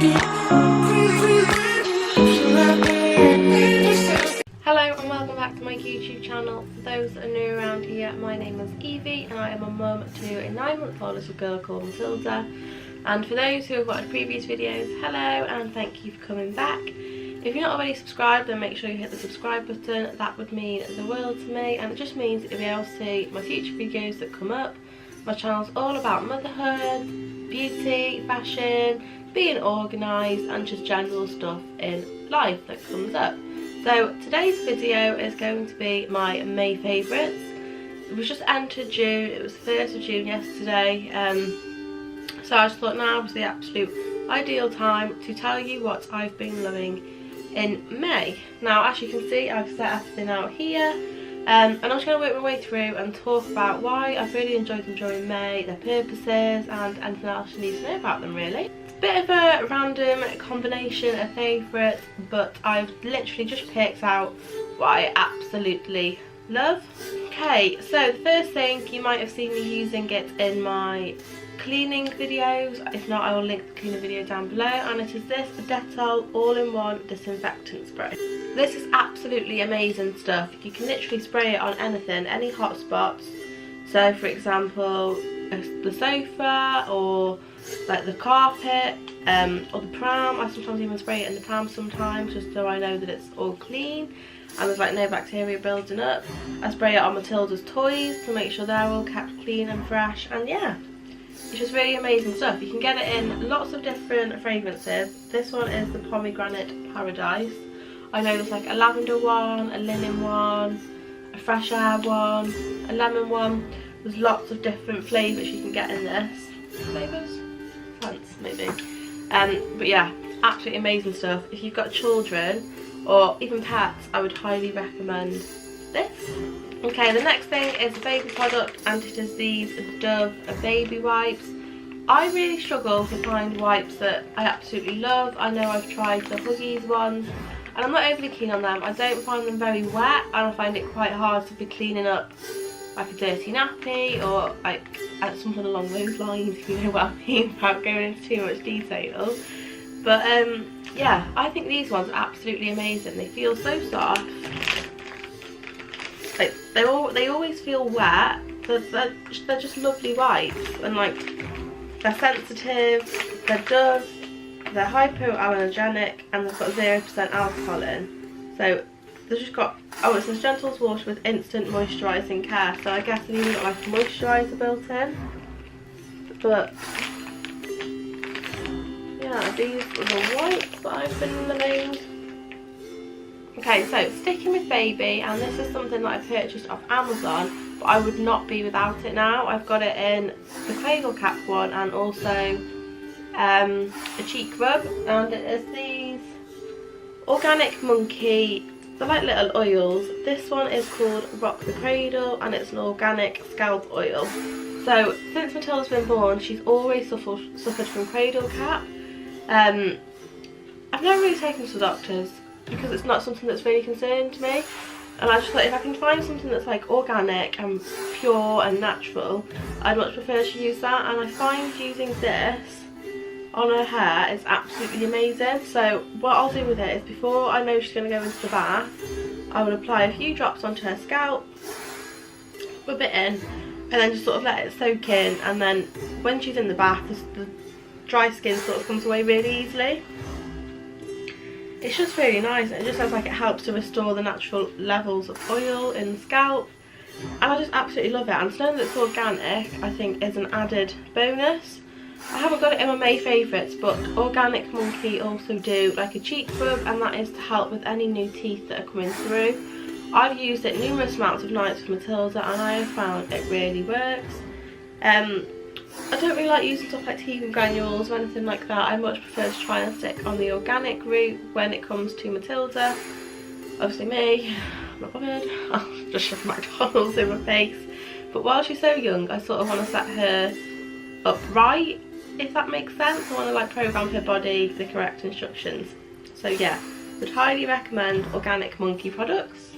Hello and welcome back to my YouTube channel. For those that are new around here, my name is Evie and I am a mum to a 9-month-old little girl called Matilda. And for those who have watched previous videos, hello and thank you for coming back. If you're not already subscribed, then make sure you hit the subscribe button. That would mean the world to me, and it just means that you'll be able to see my future videos that come up. My channel's all about motherhood, beauty, fashion, being organised and just general stuff in life that comes up. So today's video is going to be my May favourites. We've just entered June, it was 1st of June yesterday, so I just thought now was the absolute ideal time to tell you what I've been loving in May. Now as you can see, I've set everything out here, and I'm just going to work my way through and talk about why I've really enjoyed them during May, their purposes and anything else you need to know about them really. Bit of a random combination of favourites, but I've literally just picked out what I absolutely love. Okay, so the first thing, you might have seen me using it in my cleaning videos. If not, I will link the cleaning video down below, and it is this Dettol all-in-one disinfectant spray. This is absolutely amazing stuff. You can literally spray it on anything, any hot spots. So for example, the sofa or like the carpet or the pram. I sometimes even spray it in the pram sometimes, just so I know that it's all clean and there's like no bacteria building up. I spray it on Matilda's toys to make sure they're all kept clean and fresh, and yeah, it's just really amazing stuff. You can get it in lots of different fragrances. This one is the Pomegranate Paradise. I know there's like a lavender one, a linen one, a fresh air one, a lemon one. There's lots of different flavours you can get in this. Flavours? Plants maybe. But yeah, absolutely amazing stuff. If you've got children or even pets, I would highly recommend this. Okay, the next thing is a baby product, and it is these Dove baby wipes. I really struggle to find wipes that I absolutely love. I know I've tried the Huggies ones and I'm not overly keen on them. I don't find them very wet and I find it quite hard to be cleaning up like a dirty nappy or like something along those lines, if you know what I mean, without going into too much detail. But yeah, I think these ones are absolutely amazing. They feel so soft. Like they always feel wet, but they're just lovely wipes, and like they're sensitive, they're Dove, they're hypoallergenic, and they've got 0% alcohol in. So they've just got, oh, it says gentle wash with instant moisturising care, so I guess they've even got like a moisturiser built in. But yeah, these are the wipes that I've been loving. Okay, so sticking with baby, and this is something that I purchased off Amazon, but I would not be without it now. I've got it in the cradle cap one and also a cheek rub, and it is these Organic Monkey, they're like little oils. This one is called Rock the Cradle and it's an organic scalp oil. So since Matilda's been born, she's always suffered from cradle cap. I've never really taken to the doctors because it's not something that's really concerned to me, and I just thought if I can find something that's like organic and pure and natural, I'd much prefer to use that. And I find using this on her hair is absolutely amazing. So what I'll do with it is, before I know she's going to go into the bath, I will apply a few drops onto her scalp, rub it in, and then just sort of let it soak in, and then when she's in the bath, the dry skin sort of comes away really easily. It's just really nice, and it just sounds like it helps to restore the natural levels of oil in the scalp, and I just absolutely love it. And knowing that it's organic, I think, is an added bonus. I haven't got it in my May favourites, but Organic Monkey also do like a cheek rub, and that is to help with any new teeth that are coming through. I've used it numerous amounts of nights with Matilda and I have found it really works. I don't really like using stuff like teething granules or anything like that. I much prefer to try and stick on the organic route when it comes to Matilda. Obviously me, I'm not bothered, I'll just shove McDonald's in my face. But while she's so young, I sort of want to set her up right, if that makes sense. I want to like program her body with the correct instructions. So yeah, would highly recommend Organic Monkey products.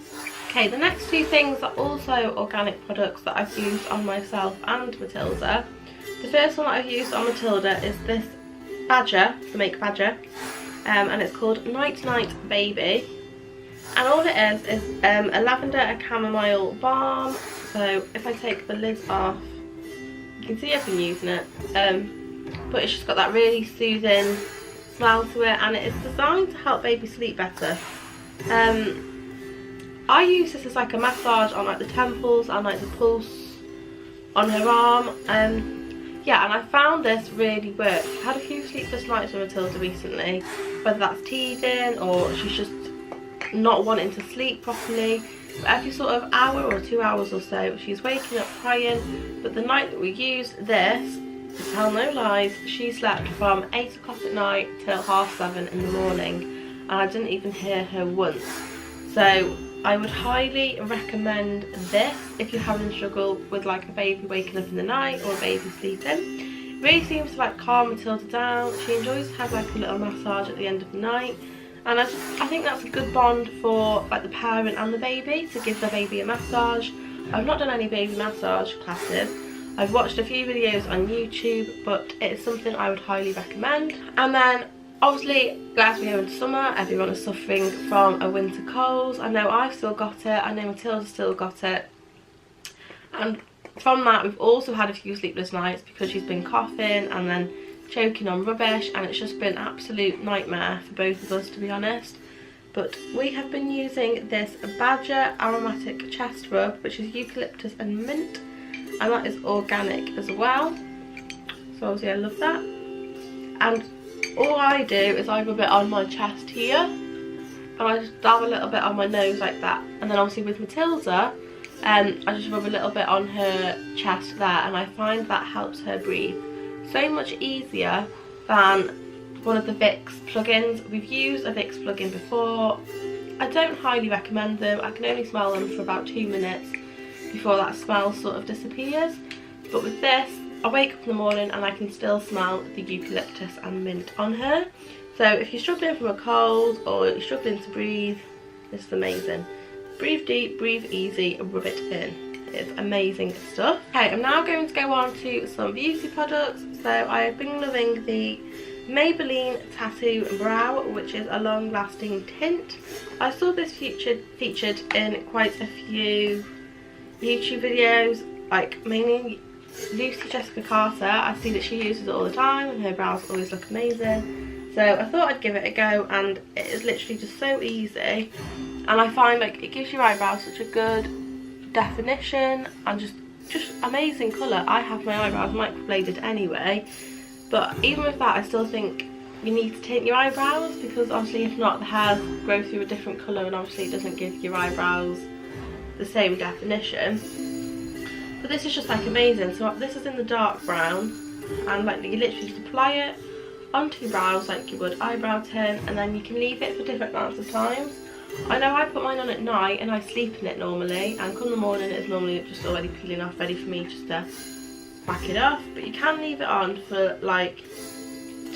Okay, the next two things are also organic products that I've used on myself and Matilda. The first one that I've used on Matilda is this Badger, the make Badger, and it's called Night Night Baby. And all it is a lavender and chamomile balm. So if I take the lids off, you can see I've been using it, but it's just got that really soothing smell to it, and it's designed to help baby sleep better. I use this as like a massage on like the temples and like the pulse on her arm. Yeah, and I found this really works. I had a few sleepless nights with Matilda recently, whether that's teething or she's just not wanting to sleep properly. But every sort of hour or 2 hours or so, she's waking up crying. But the night that we used this, to tell no lies, she slept from 8 o'clock at night till 7:30 in the morning, and I didn't even hear her once. So I would highly recommend this if you're having struggle with like a baby waking up in the night or a baby sleeping. It really seems to like calm Matilda down. She enjoys to have like a little massage at the end of the night, and I think that's a good bond for like the parent and the baby, to give the baby a massage. I've not done any baby massage classes. I've watched a few videos on YouTube, but it's something I would highly recommend. And then obviously, as we go into summer, everyone is suffering from a winter cold. I know I've still got it, I know Matilda's still got it. And from that, we've also had a few sleepless nights because she's been coughing and then choking on rubbish, and it's just been an absolute nightmare for both of us, to be honest. But we have been using this Badger aromatic chest rub, which is eucalyptus and mint, and that is organic as well. So obviously I love that. And all I do is I rub it on my chest here, and I just dab a little bit on my nose like that. And then obviously with Matilda, I just rub a little bit on her chest there, and I find that helps her breathe so much easier than one of the Vicks plugins. We've used a Vicks plugin before. I don't highly recommend them. I can only smell them for about 2 minutes before that smell sort of disappears. But with this, I wake up in the morning and I can still smell the eucalyptus and mint on her. So if you're struggling from a cold or you're struggling to breathe, this is amazing. Breathe deep, breathe easy, and rub it in. It's amazing stuff. Okay, I'm now going to go on to some beauty products. So I have been loving the Maybelline Tattoo Brow, which is a long-lasting tint. I saw this featured in quite a few YouTube videos, like mainly Lucy Jessica Carter. I see that she uses it all the time and her brows always look amazing. So I thought I'd give it a go, and it is literally just so easy. And I find like it gives your eyebrows such a good definition and just amazing colour. I have my eyebrows microbladed anyway, but even with that I still think you need to tint your eyebrows, because obviously if not the hairs grow through a different colour, and obviously it doesn't give your eyebrows the same definition. But this is just like amazing. So this is in the dark brown, and like you literally just apply it onto your brows like you would eyebrow tint, and then you can leave it for different amounts of time. I know I put mine on at night and I sleep in it normally, and come the morning it's normally just already peeling off, ready for me just to whack it off. But you can leave it on for like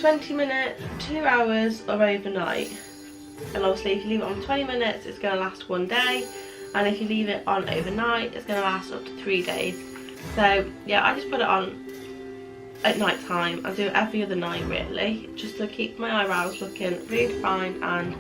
20 minutes, 2 hours, or overnight. And obviously if you leave it on 20 minutes it's going to last 1 day, and if you leave it on overnight it's going to last up to 3 days. So yeah, I just put it on at night time. I do it every other night really, just to keep my eyebrows looking really defined and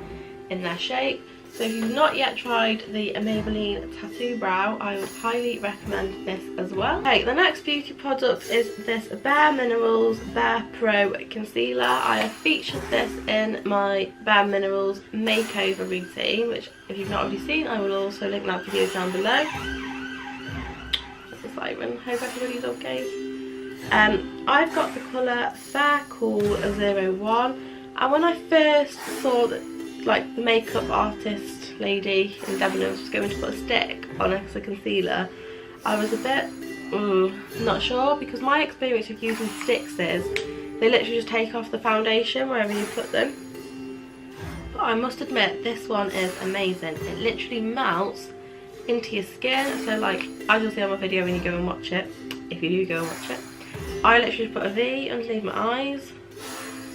in their shape. So if you've not yet tried the Maybelline Tattoo Brow, I would highly recommend this as well. Okay, the next beauty product is this Bare Minerals Bare Pro Concealer. I have featured this in my Bare Minerals makeover routine, which if you've not already seen, I will also link that video down below. That's the siren. Hope everybody's okay. I've got the colour Fair Cool 01, and when I first saw that like the makeup artist lady in Debenhams was going to put a stick on as a concealer, I was a bit not sure, because my experience of using sticks is they literally just take off the foundation wherever you put them. But I must admit this one is amazing. It literally melts into your skin. So like as you'll see on my video when you go and watch it, if you do go and watch it, I literally put a V underneath my eyes,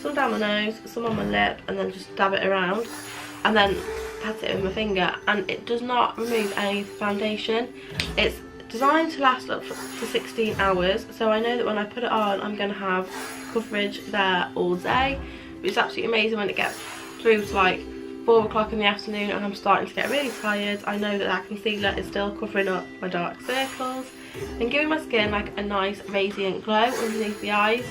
some down my nose, some on my lip, and then just dab it around and then pat it with my finger, and it does not remove any of the foundation. It's designed to last up to 16 hours, so I know that when I put it on I'm going to have coverage there all day, which is absolutely amazing when it gets through to like 4 o'clock in the afternoon and I'm starting to get really tired. I know that that concealer is still covering up my dark circles and giving my skin like a nice radiant glow underneath the eyes.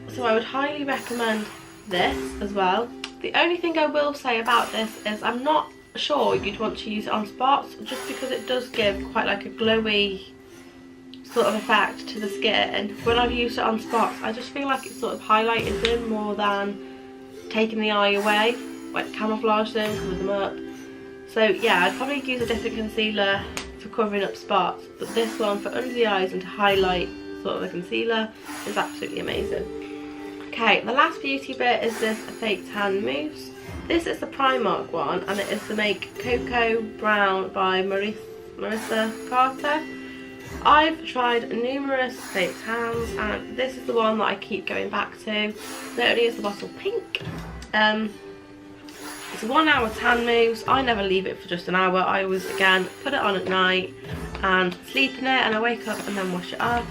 So I would highly recommend this as well. The only thing I will say about this is I'm not sure you'd want to use it on spots, just because it does give quite like a glowy sort of effect to the skin. When I've used it on spots, I just feel like it's sort of highlighted them more than taking the eye away, like camouflage them, cover them up. So yeah, I'd probably use a different concealer for covering up spots, but this one for under the eyes and to highlight sort of a concealer is absolutely amazing. Okay, the last beauty bit is this fake tan mousse. This is the Primark one, and it is the Make Cocoa Brown by Marissa Carter. I've tried numerous fake tans, and this is the one that I keep going back to. Not only is the bottle pink, it's a 1 hour tan mousse. I never leave it for just an hour. I always, again, put it on at night and sleep in it, and I wake up and then wash it off.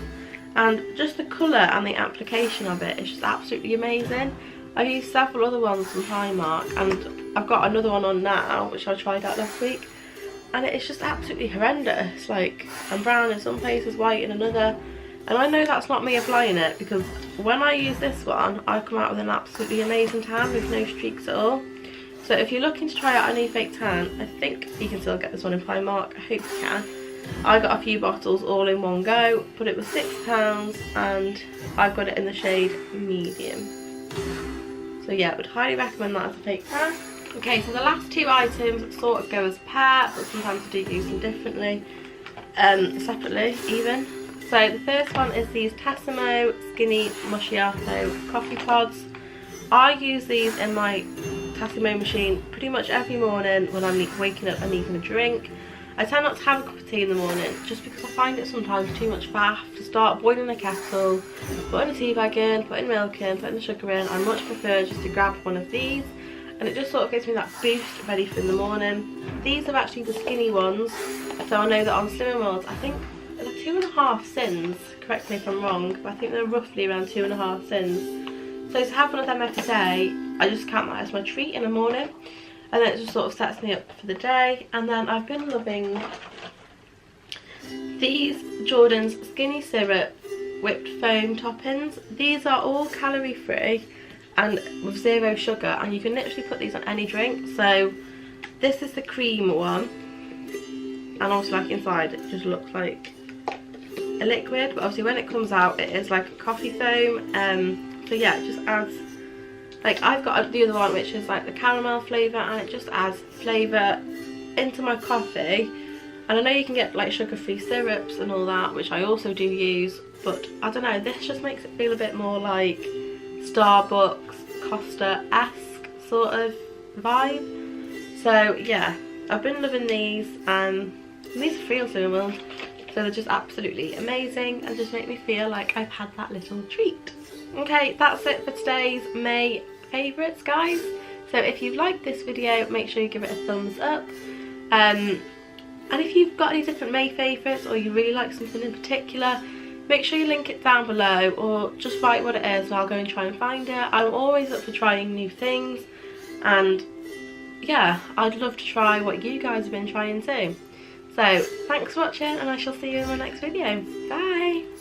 And just the colour and the application of it is just absolutely amazing. I've used several other ones from Primark, and I've got another one on now which I tried out last week, and it's just absolutely horrendous. Like, I'm brown in some places, white in another, and I know that's not me applying it, because when I use this one I come out with an absolutely amazing tan with no streaks at all. So if you're looking to try out a new fake tan, I think you can still get this one in Primark. I hope you can. I got a few bottles all in one go, but it was £6 and I've got it in the shade medium. So yeah, I would highly recommend that as a fake tan. Okay, so the last two items sort of go as a pair, but sometimes I do use them differently, separately even. So the first one is these Tassimo Skinny Macchiato coffee pods. I use these in my Tassimo machine pretty much every morning when I'm waking up and needing a drink. I tend not to have a cup of tea in the morning, just because I find it sometimes too much faff to start boiling the kettle, putting a tea bag in, putting milk in, putting the sugar in. I much prefer just to grab one of these, and it just sort of gives me that boost ready for in the morning. These are actually the skinny ones, so I know that on Slimming World, I think they're 2.5 sins, correct me if I'm wrong, but I think they're roughly around 2.5 sins. So to have one of them every day, I just count that as my treat in the morning. And then it just sort of sets me up for the day. And then I've been loving these Jordan's Skinny Syrup whipped foam toppings. These are all calorie free and with 0 sugar, and you can literally put these on any drink. So this is the cream one, and also like inside it just looks like a liquid, but obviously when it comes out it is like a coffee foam. So yeah, it just adds, like, I've got the other one which is like the caramel flavour, and it just adds flavour into my coffee. And I know you can get like sugar-free syrups and all that, which I also do use, but I don't know, this just makes it feel a bit more like Starbucks, Costa-esque sort of vibe. So yeah, I've been loving these, and these are free on Slimming World, so they're just absolutely amazing and just make me feel like I've had that little treat. Okay, that's it for today's May favourites, guys. So if you've liked this video, make sure you give it a thumbs up. And if you've got any different May favourites, or you really like something in particular, make sure you link it down below, or just write what it is and I'll go and try and find it. I'm always up for trying new things, and yeah, I'd love to try what you guys have been trying too. So thanks for watching, and I shall see you in my next video. Bye!